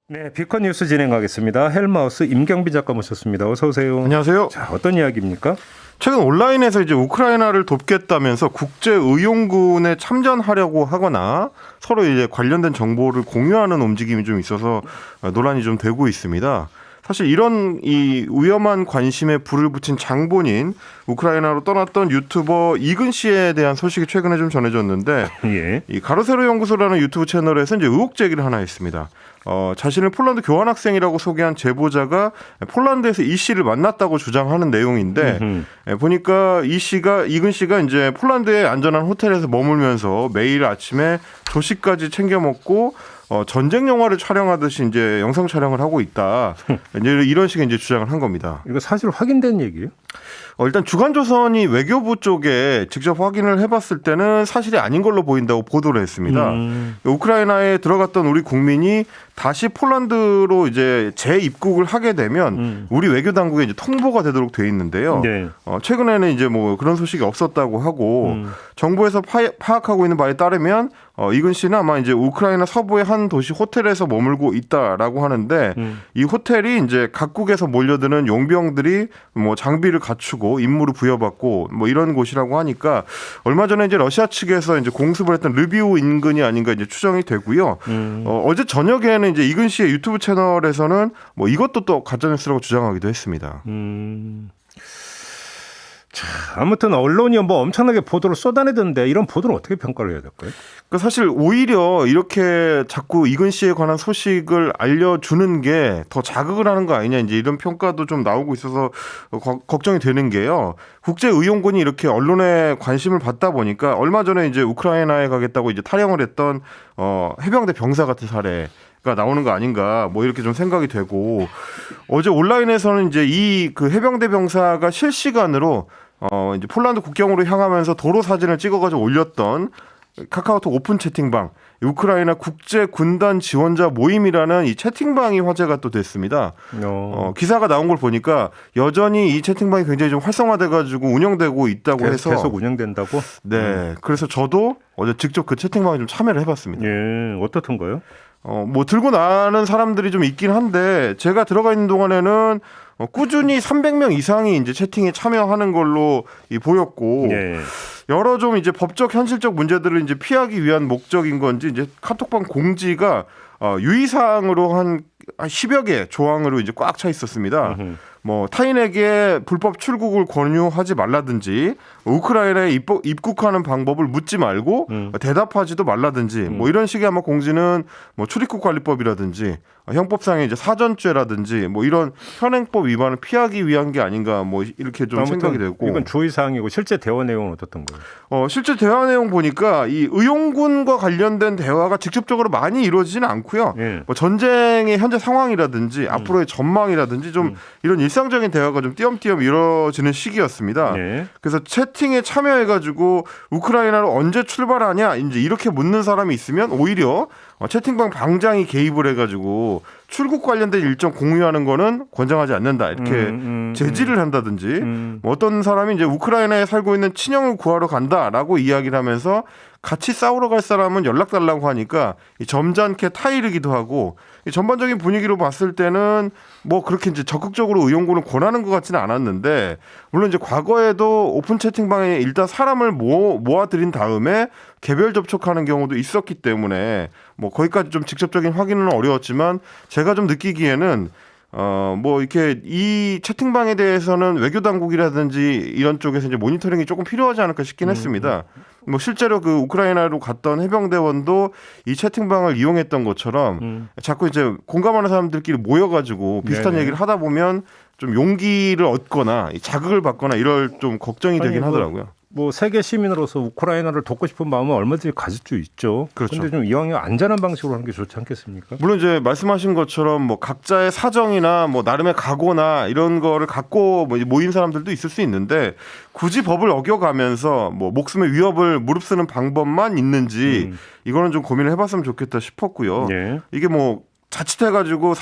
네, 비컨 뉴스 진행하겠습니다. 헬마우스 임경비 작가 모셨습니다. 어서 오세요. 안녕하세요. 자, 어떤 이야기입니까? 최근 온라인에서 이제 우크라이나를 돕겠다면서 국제의용군에 참전하려고 하거나 서로 이제 관련된 정보를 공유하는 움직임이 좀 있어서 논란이 좀 되고 있습니다. 사실 이런 이 위험한 관심에 불을 붙인 장본인 우크라이나로 떠났던 유튜버 이근 씨에 대한 소식이 최근에 좀 전해졌는데 예. 이 가로세로 연구소라는 유튜브 채널에서 이제 의혹 제기를 하나 했습니다. 자신을 폴란드 교환학생이라고 소개한 제보자가 폴란드에서 이 씨를 만났다고 주장하는 내용인데 보니까 이근 씨가 이제 폴란드의 안전한 호텔에서 머물면서 매일 아침에 조식까지 챙겨 먹고 전쟁 영화를 촬영하듯이 이제 영상 촬영을 하고 있다. 이제 이런 식의 이제 주장을 한 겁니다. 이거 사실 확인된 얘기예요? 일단 주간조선이 외교부 쪽에 직접 확인을 해봤을 때는 사실이 아닌 걸로 보인다고 보도를 했습니다. 우크라이나에 들어갔던 우리 국민이 다시 폴란드로 이제 재입국을 하게 되면 우리 외교 당국에 이제 통보가 되도록 돼 있는데요. 네. 최근에는 이제 뭐 그런 소식이 없었다고 하고 정부에서 파악하고 있는 바에 따르면 이근 씨는 아마 이제 우크라이나 서부의 한 도시 호텔에서 머물고 있다라고 하는데 이 호텔이 이제 각국에서 몰려드는 용병들이 뭐 장비를 갖추고 임무를 부여받고 뭐 이런 곳이라고 하니까 얼마 전에 이제 러시아 측에서 이제 공습을 했던 르비우 인근이 아닌가 이제 추정이 되고요. 어제 저녁에는 이제 이근 씨의 유튜브 채널에서는 뭐 이것도 또 가짜뉴스라고 주장하기도 했습니다. 자, 아무튼 언론이 뭐 엄청나게 보도를 쏟아내던데 이런 보도는 어떻게 평가를 해야 될까요? 그러니까 사실 오히려 이렇게 자꾸 이근 씨에 관한 소식을 알려주는 게 더 자극을 하는 거 아니냐 이제 이런 평가도 좀 나오고 있어서 걱정이 되는 게요. 국제의용군이 이렇게 언론에 관심을 받다 보니까 얼마 전에 이제 우크라이나에 가겠다고 이제 탈영을 했던 해병대 병사 같은 사례가 나오는 거 아닌가 뭐 이렇게 좀 생각이 되고 어제 온라인에서는 이제 이 그 해병대 병사가 실시간으로 이제 폴란드 국경으로 향하면서 도로 사진을 찍어가지고 올렸던 카카오톡 오픈 채팅방 우크라이나 국제 군단 지원자 모임이라는 이 채팅방이 화제가 또 됐습니다. 기사가 나온 걸 보니까 여전히 이 채팅방이 굉장히 좀 활성화돼가지고 운영되고 있다고 해서 계속 운영된다고? 네, 그래서 저도 어제 직접 그 채팅방에 좀 참여를 해봤습니다. 예, 어떻던가요? 뭐 들고 나는 사람들이 좀 있긴 한데 제가 들어가 있는 동안에는 꾸준히 300명 이상이 이제 채팅에 참여하는 걸로 보였고 예. 여러 좀 이제 법적 현실적 문제들을 이제 피하기 위한 목적인 건지 이제 카톡방 공지가 유의사항으로 한 10여 개 조항으로 이제 꽉 차 있었습니다. 뭐 타인에게 불법 출국을 권유하지 말라든지 우크라이나에 입국하는 방법을 묻지 말고 대답하지도 말라든지 뭐 이런 식의 아마 공지는 뭐 출입국 관리법이라든지 형법상의 이제 사전죄라든지 뭐 이런 현행법 위반을 피하기 위한 게 아닌가 뭐 이렇게 좀 생각이 되고 이건 주의사항이고 실제 대화 내용은 어떻던 거예요? 실제 대화 내용 보니까 이 의용군과 관련된 대화가 직접적으로 많이 이루어지지는 않고요. 예. 뭐 전쟁의 현재 상황이라든지 앞으로의 전망이라든지 좀 이런 일상적인 대화가 좀 띄엄띄엄 이루어지는 시기였습니다. 예. 그래서 채팅에 참여해가지고 우크라이나로 언제 출발하냐 이제 이렇게 묻는 사람이 있으면 오히려 채팅방 방장이 개입을 해가지고 출국 관련된 일정 공유하는 거는 권장하지 않는다 이렇게 제지를 한다든지 뭐 어떤 사람이 이제 우크라이나에 살고 있는 친형을 구하러 간다라고 이야기를 하면서 같이 싸우러 갈 사람은 연락 달라고 하니까 점잖게 타이르기도 하고 전반적인 분위기로 봤을 때는 뭐 그렇게 이제 적극적으로 의용군을 권하는 것 같지는 않았는데 물론 이제 과거에도 오픈 채팅방에 일단 사람을 모아들인 다음에 개별 접촉하는 경우도 있었기 때문에 뭐 거기까지 좀 직접적인 확인은 어려웠지만 제가 좀 느끼기에는 뭐 이렇게 이 채팅방에 대해서는 외교 당국이라든지 이런 쪽에서 이제 모니터링이 조금 필요하지 않을까 싶긴 했습니다. 뭐 실제로 그 우크라이나로 갔던 해병대원도 이 채팅방을 이용했던 것처럼 자꾸 이제 공감하는 사람들끼리 모여가지고 비슷한 네네. 얘기를 하다 보면 좀 용기를 얻거나 자극을 받거나 이럴 좀 걱정이 되긴 하더라고요. 뭐 세계 시민으로서 우크라이나를 돕고 싶은 마음은 얼마든지 가질 수 있죠. 그렇죠. 그런데 좀 이왕이 안전한 방식으로 하는 게 좋지 않겠습니까? 물론 이제 말씀하신 것처럼 뭐 각자의 사정이나 뭐 나름의 각오나 이런 거를 갖고 모인 사람들도 있을 수 있는데 굳이 법을 어겨가면서 뭐 목숨의 위협을 무릅쓰는 방법만 있는지 이거는 좀 고민을 해봤으면 좋겠다 싶었고요. 예. 이게 뭐 자칫해가지고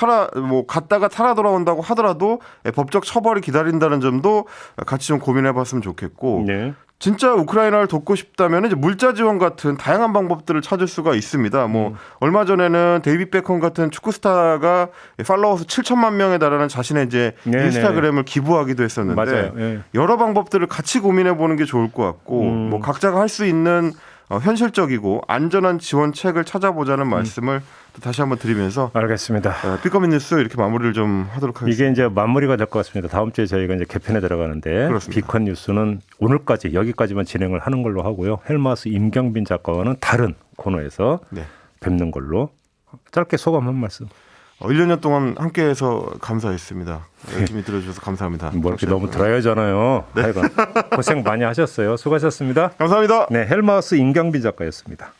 갔다가 살아 돌아온다고 하더라도 법적 처벌이 기다린다는 점도 같이 좀 고민해봤으면 좋겠고. 네. 진짜 우크라이나를 돕고 싶다면 이제 물자 지원 같은 다양한 방법들을 찾을 수가 있습니다. 얼마 전에는 데이빗 베컴 같은 축구 스타가 팔로워 수 7천만 명에 달하는 자신의 이제 네네. 인스타그램을 기부하기도 했었는데 맞아요. 네. 여러 방법들을 같이 고민해 보는 게 좋을 것 같고 각자가 할 수 있는 현실적이고 안전한 지원책을 찾아보자는 말씀을 또 다시 한번 드리면서 알겠습니다. 삐꺼미 뉴스 이렇게 마무리를 좀 하도록 하겠습니다. 이게 이제 마무리가 될 것 같습니다. 다음 주에 저희가 이제 개편에 들어가는데 그렇습니다. 비컨 뉴스는 오늘까지 여기까지만 진행을 하는 걸로 하고요. 헬마우스 임경빈 작가와는 다른 코너에서 네. 뵙는 걸로. 짧게 소감 한 말씀. 1년 동안 함께해서 감사했습니다. 열심히 들어주셔서 감사합니다. 뭐 이렇게 너무 드라이하잖아요. 하여간 고생 많이 하셨어요. 수고하셨습니다. 감사합니다. 네, 헬마우스 임경빈 작가였습니다.